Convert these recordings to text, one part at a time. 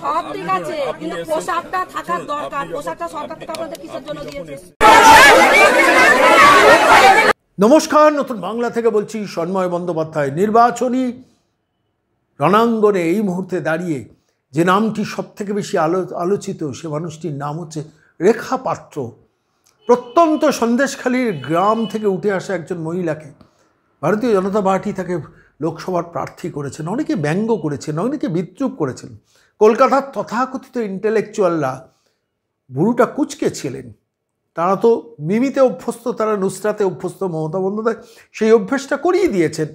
সব ঠিক আছে, কিন্তু পোশাকটা থাকার দরকার। পোশাকটা সরকার থেকে আপনাদের কিসের জন্য দিয়েছে? নমস্কার, নতুন বাংলা থেকে বলছি সন্ময় বন্দ্যোপাধ্যায়। নির্বাচনী রণাঙ্গনে এই মুহূর্তে দাঁড়িয়ে যে নামটি সবথেকে বেশি আলোচিত, সে মানুষটির নাম হচ্ছে রেখা পাত্র। প্রত্যন্ত সন্দেশখালীর গ্রাম থেকে উঠে আসা একজন মহিলাকে ভারতীয় জনতা পার্টি তাকে লোকসভার প্রার্থী করেছেন। অনেকে ব্যঙ্গ করেছেন, অনেকে বিদ্রুপ করেছেন। কলকাতার তথাকথিত ইন্টেলেকচুয়ালরা বুড়োটা কুচকে ছিলেন। তারা তো মিমিতে অভ্যস্ত, তারা নুসরাতে অভ্যস্ত। মমতা বন্দ্যোপাধ্যায় সেই অভ্যেসটা করিয়ে দিয়েছেন।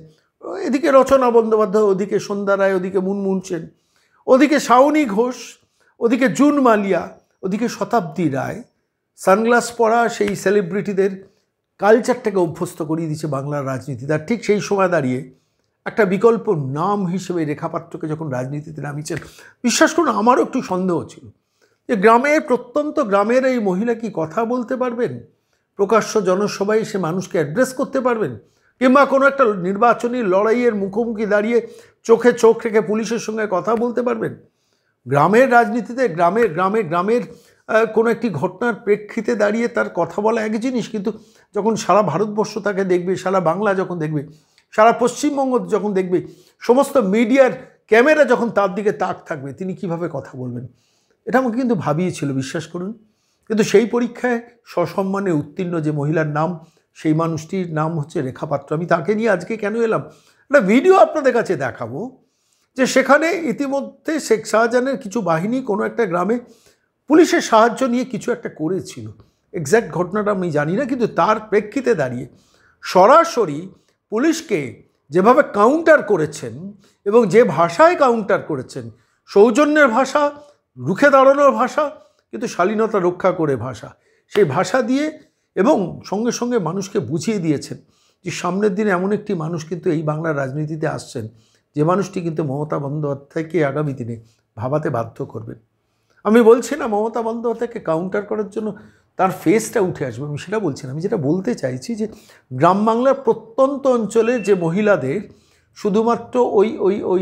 এদিকে রচনা বন্দ্যোপাধ্যায়, ওদিকে সন্ধ্যা রায়, ওদিকে মুনমুন সেন, ওদিকে শাওনি ঘোষ, ওদিকে জুন মালিয়া, ওদিকে শতাব্দী রায়। সানগ্লাস পরা সেই সেলিব্রিটিদের কালচারটাকে অভ্যস্ত করিয়ে দিচ্ছে বাংলার রাজনীতিতে। আর ঠিক সেই সময় দাঁড়িয়ে একটা বিকল্প নাম হিসেবে রেখা পাত্রকে যখন রাজনীতিতে নামিয়েছেন, বিশ্বাস করুন আমারও একটু সন্দেহ ছিল যে গ্রামের, প্রত্যন্ত গ্রামের এই মহিলা কি কথা বলতে পারবেন, প্রকাশ্য জনসভায় সে মানুষকে অ্যাড্রেস করতে পারবেন, কিংবা কোনো একটা নির্বাচনী লড়াইয়ের মুখোমুখি দাঁড়িয়ে চোখে চোখ রেখে পুলিশের সঙ্গে কথা বলতে পারবেন। গ্রামের রাজনীতিতে গ্রামের কোনো একটি ঘটনার প্রেক্ষিতে দাঁড়িয়ে তার কথা বলা এক জিনিস, কিন্তু যখন সারা ভারতবর্ষ তাকে দেখবে, সারা বাংলা যখন দেখবে, সারা পশ্চিমবঙ্গ যখন দেখবে, সমস্ত মিডিয়ার ক্যামেরা যখন তার দিকে তাক থাকবে, তিনি কিভাবে কথা বলবেন, এটা আমাকে কিন্তু ভাবিয়েছিল, বিশ্বাস করুন। কিন্তু সেই পরীক্ষায় সসম্মানে উত্তীর্ণ যে মহিলার নাম, সেই মানুষটির নাম হচ্ছে রেখা পাত্র। আমি তাকে নিয়ে আজকে কেন এলাম, একটা ভিডিও আপনাদের কাছে দেখাবো যে সেখানে ইতিমধ্যে শেখ শাহজাহানের কিছু বাহিনী কোনো একটা গ্রামে পুলিশের সাহায্য নিয়ে কিছু একটা করেছিল। এক্স্যাক্ট ঘটনাটা আমি জানি না, কিন্তু তার প্রেক্ষিতে দাঁড়িয়ে সরাসরি পুলিশকে যেভাবে কাউন্টার করেছেন এবং যে ভাষায় কাউন্টার করেছেন, সৌজন্যের ভাষা, রুখে দাঁড়ানোর ভাষা, কিন্তু শালীনতা রক্ষা করে ভাষা, সেই ভাষা দিয়ে এবং সঙ্গে সঙ্গে মানুষকে বুঝিয়ে দিয়েছেন যে সামনের দিনে এমন একটি মানুষ কিন্তু এই বাংলার রাজনীতিতে আসছেন, যে মানুষটি কিন্তু মমতা বন্দ্যোপাধ্যায়কে আগামী দিনে ভাবাতে বাধ্য করবেন। আমি বলছি না মমতা বন্দ্যোপাধ্যায়কে কাউন্টার করার জন্য তার ফেসটা উঠে আসবে, আমি সেটা বলছি না। আমি যেটা বলতে চাইছি যে গ্রাম বাংলার প্রত্যন্ত অঞ্চলে যে মহিলাদের শুধুমাত্র ওই ওই ওই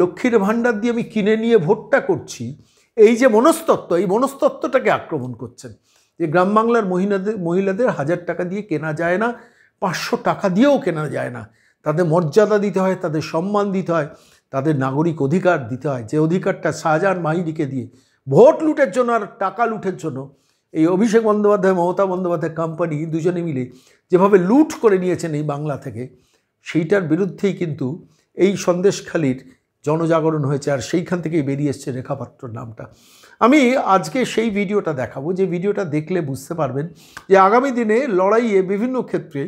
লক্ষ্মীর ভাণ্ডার দিয়ে আমি কিনে নিয়ে ভোটটা করছি, এই যে মনস্তত্ত্ব, এই মনস্তত্ত্বটাকে আক্রমণ করছেন। যে গ্রাম বাংলার মহিলাদের 1000 টাকা দিয়ে কেনা যায় না, 500 টাকা দিয়েও কেনা যায় না। তাদের মর্যাদা দিতে হয়, তাদের সম্মান দিতে হয়, তাদের নাগরিক অধিকার দিতে হয়, যে অধিকারটা শাহজাহান মাহিদিকে দিয়ে ভোট লুটের জন্য আর টাকা লুটের জন্য এই অভিষেক বন্দ্যোপাধ্যায়, মমতা বন্দ্যোপাধ্যায় কোম্পানি দুজনে মিলে যেভাবে লুট করে নিয়েছেন এই বাংলা থেকে, সেইটার বিরুদ্ধেই কিন্তু এই সন্দেশখালীর জনজাগরণ হয়েছে। আর সেইখান থেকেই বেরিয়ে এসছে রেখা পাত্রর নামটা। আমি আজকে সেই ভিডিওটা দেখাবো, যে ভিডিওটা দেখলে বুঝতে পারবেন যে আগামী দিনে লড়াইয়ে বিভিন্ন ক্ষেত্রে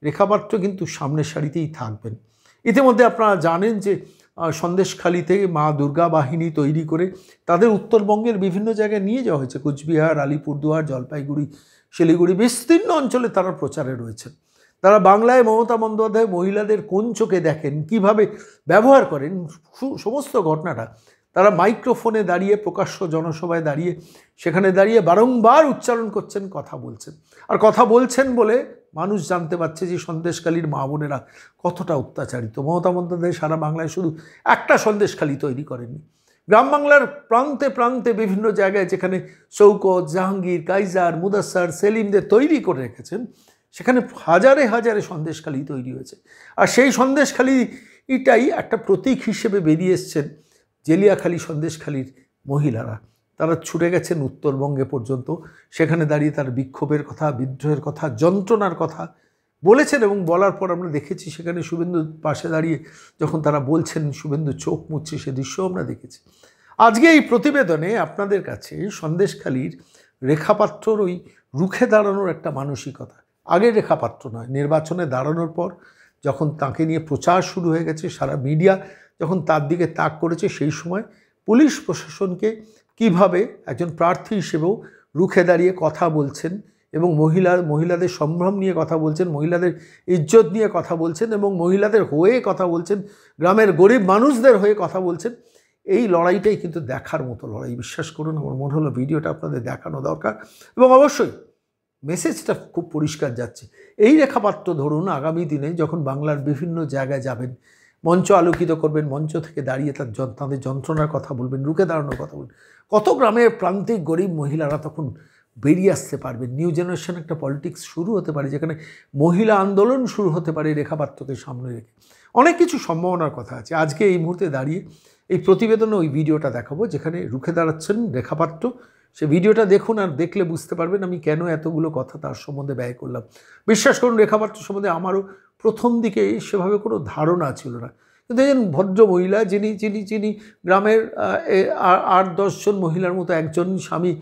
রেখা পাত্র কিন্তু সামনের সারিতেই থাকবেন। ইতিমধ্যে আপনারা জানেন যে সন্দেশখালীতে মা দুর্গা বাহিনী তৈরি করে তাদের উত্তরবঙ্গের বিভিন্ন জায়গায় নিয়ে যাওয়া হয়েছে। কুচবিহার, আলিপুরদুয়ার, জলপাইগুড়ি, শিলিগুড়ি, বিস্তীর্ণ অঞ্চলে তারা প্রচারে রয়েছেন। তারা বাংলায় মমতা বন্দ্যোপাধ্যায় মহিলাদের কোন চোখে দেখেন, কিভাবে ব্যবহার করেন, সমস্ত ঘটনাটা তারা মাইক্রোফোনে দাঁড়িয়ে, প্রকাশ্য জনসভায় দাঁড়িয়ে, সেখানে দাঁড়িয়ে বারংবার উচ্চারণ করছেন, কথা বলছেন। আর কথা বলছেন বলে মানুষ জানতে পারছে যে সন্দেশখালীর মা বোনেরা কতটা অত্যাচারিত। মমতা বন্দ্যোপাধ্যায় সারা বাংলায় শুধু একটা সন্দেশখালী তৈরি করেননি, গ্রাম বাংলার প্রান্তে প্রান্তে বিভিন্ন জায়গায় যেখানে শৌকত, জাহাঙ্গীর, কাইজার, মুদাস্সার, সেলিমদের তৈরি করে রেখেছেন, সেখানে হাজারে হাজারে সন্দেশখালী তৈরি হয়েছে। আর সেই সন্দেশখালীটাই একটা প্রতীক হিসেবে বেরিয়ে এসছেন জেলিয়াখালী সন্দেশখালীর মহিলারা। তারা ছুটে গেছেন উত্তরবঙ্গে পর্যন্ত, সেখানে দাঁড়িয়ে তার বিক্ষোভের কথা, বিদ্রোহের কথা, যন্ত্রণার কথা বলেছেন। এবং বলার পর আমরা দেখেছি সেখানে শুভেন্দুর পাশে দাঁড়িয়ে যখন তারা বলছেন, শুভেন্দু চোখ মুছছে, সে দৃশ্যও আমরা দেখেছি। আজকে এই প্রতিবেদনে আপনাদের কাছে সন্দেশখালীর রেখা পাত্রর ওই রুখে দাঁড়ানোর একটা মানসিকতা, আগে রেখা পাত্র নয়, নির্বাচনে দাঁড়ানোর পর যখন তাকে নিয়ে প্রচার শুরু হয়ে গেছে, সারা মিডিয়া যখন তার দিকে তাক করেছে, সেই সময় পুলিশ প্রশাসনকে কিভাবে একজন প্রার্থী হিসেবেও রুখে দাঁড়িয়ে কথা বলছেন এবং মহিলাদের সম্ভ্রম নিয়ে কথা বলছেন, মহিলাদের ইজ্জত নিয়ে কথা বলছেন এবং মহিলাদের হয়ে কথা বলছেন, গ্রামের গরিব মানুষদের হয়ে কথা বলছেন। এই লড়াইটাই কিন্তু দেখার মতো লড়াই, বিশ্বাস করুন। আমার মনে হলো ভিডিওটা আপনাদের দেখানো দরকার এবং অবশ্যই মেসেজটা খুব পরিষ্কার যাচ্ছে। এই রেখা পাত্র ধরুন আগামী দিনে যখন বাংলার বিভিন্ন জায়গায় যাবেন, মঞ্চ আলোকিত করবেন, মঞ্চ থেকে দাঁড়িয়ে তাদের যন্ত্রণার কথা বলবেন, রুখে দাঁড়ানোর কথা বলবেন। কত গ্রামের প্রান্তিক গরিব মহিলারা তখন বেরিয়ে আসতে পারবেন। নিউ জেনারেশন একটা পলিটিক্স শুরু হতে পারে, যেখানে মহিলা আন্দোলন শুরু হতে পারে রেখা পাত্রকে সামনে রেখে। অনেক কিছু সম্ভাবনার কথা আছে। আজকে এই মুহূর্তে দাঁড়িয়ে এই প্রতিবেদনে ওই ভিডিওটা দেখাবো যেখানে রুখে দাঁড়াচ্ছেন রেখা পাত্র। সে ভিডিওটা দেখুন, আর দেখলে বুঝতে পারবেন আমি কেন এতগুলো কথা তার সম্বন্ধে ব্যয় করলাম। বিশ্বাস করুন, রেখা পাত্র সম্বন্ধে আমারও প্রথম দিকে সেভাবে কোনো ধারণা ছিল না, কিন্তু একজন ভদ্র মহিলা যিনি গ্রামের 8-10 জন মহিলার মতো একজন স্বামী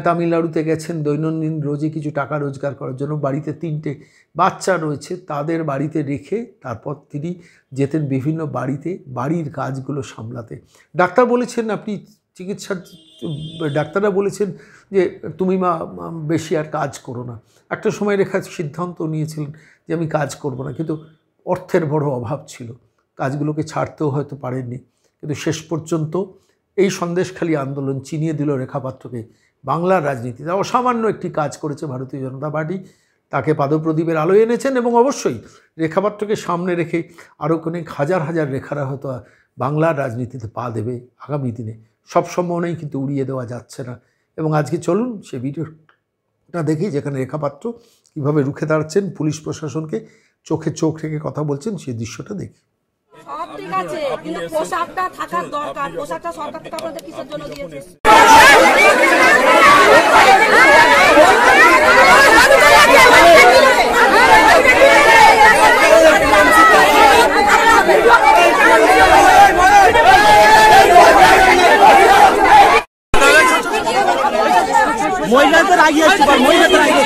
তামিলনাড়ুতে গেছেন দৈনন্দিন রোজে কিছু টাকা রোজগার করার জন্য, বাড়িতে 3টে বাচ্চা রয়েছে, তাদের বাড়িতে রেখে তারপর তিনি যেতেন বিভিন্ন বাড়িতে বাড়ির কাজগুলো সামলাতে। ডাক্তার বলেছেন আপনি ডাক্তাররা বলেছেন যে তুমি মা বেশি আর কাজ করো না। একটা সময় রেখা সিদ্ধান্ত নিয়েছিলেন যে আমি কাজ করব না, কিন্তু অর্থের বড় অভাব ছিল, কাজগুলোকে ছাড়তেও হয়তো পারেননি। কিন্তু শেষ পর্যন্ত এই সন্দেশখালী আন্দোলন চিনিয়ে দিল রেখা পাত্রকে বাংলার রাজনীতিতে। অসামান্য একটি কাজ করেছে ভারতীয় জনতা পার্টি, তাকে পাদপ্রদীপের আলোয় এনেছেন, এবং অবশ্যই রেখা পাত্রকে সামনে রেখে আরও অনেক হাজার হাজার রেখারা হয়তো বাংলার রাজনীতিতে পা দেবে আগামী দিনে। সব সম্ভাবনাই কিন্তু উড়িয়ে দেওয়া যাচ্ছে না। এবং আজকে চলুন সে ভিডিওটা দেখি যেখানে রেখা পাত্র কীভাবে রুখে দাঁড়াচ্ছেন, পুলিশ প্রশাসনকে চোখে চোখ রেখে কথা বলছেন, সেই দৃশ্যটা দেখি। সব ঠিক আছে, কিন্তু পোশাকটা থাকার দরকার। পোশাকটা সরকার থেকে আপনাদের কিসের জন্য দিয়েছে? মহিলাদের আগে মহিলাদের আগে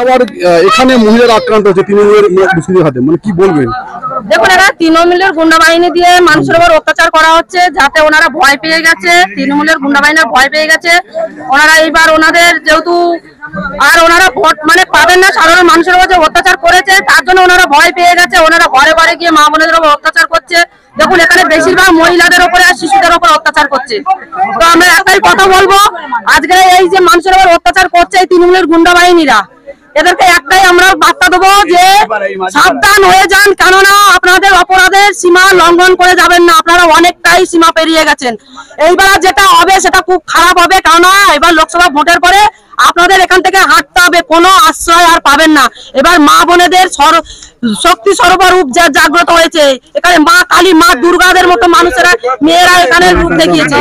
আবার এখানে মহিলারা আক্রান্ত হচ্ছে তৃণমূলের দুষ্কৃতীর হাতে, মানে কি বলবেন? দেখুন, এরা তৃণমূলের গুন্ডা বাহিনী দিয়ে মানুষের উপর অত্যাচার করা হচ্ছে, যাতে ওনারা ভয় পেয়ে গেছে, তৃণমূলের গুন্ডা বাহিনীর ভয় পেয়ে গেছে। ওনারা এইবার ওনাদের যেহেতু আর ওনারা ভোট মানে পাবেন না, সাধারণ মানুষের উপর যে অত্যাচার করেছে তার জন্য ওনারা ভয় পেয়ে গেছে। ওনারা ঘরে ঘরে গিয়ে মা বোনেদের উপর অত্যাচার করছে। দেখুন, এখানে বেশিরভাগ মহিলাদের উপরে আর শিশুদের উপর অত্যাচার করছে। তো আমরা একটাই কথা বলবো, আজকে এই যে মানুষের উপর অত্যাচার করছে এই তৃণমূলের গুন্ডা বাহিনীরা, এদেরকে একটাই আমরা বার্তা দেবো যে সাবধান হয়ে যান, কেননা আপনাদের অপরাধের সীমা লঙ্ঘন করে যাবেন না। আপনারা অনেকটাই সীমা পেরিয়ে গেছেন। এইবার যেটা হবে সেটা খুব খারাপ হবে, কেননা এবার লোকসভা ভোটের পরে আপনাদের এখান থেকে হাঁটতে হবে, কোনো আশ্রয় আর পাবেন না। এবার মা বোনেদের শক্তি স্বরূপের রূপ জাগ্রত হয়েছে। এখানে মা কালী, মা দুর্গাদের মতো মানুষেরা, মেয়েরা এখানে রূপ দেখিয়েছে।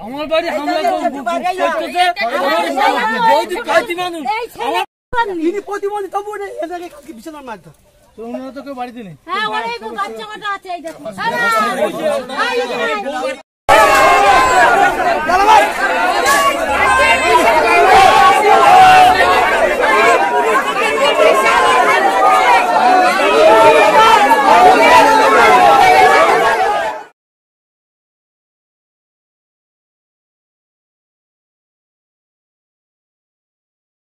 আমার বাড়ি হামলা প্রতিবন্ধী তবু বিছানার মাধ্যমে ওনারা তো কেউ বাড়িতে নেই। হ্যাঁ, অনেক বাচ্চা কাটা আছে, এই দেখো।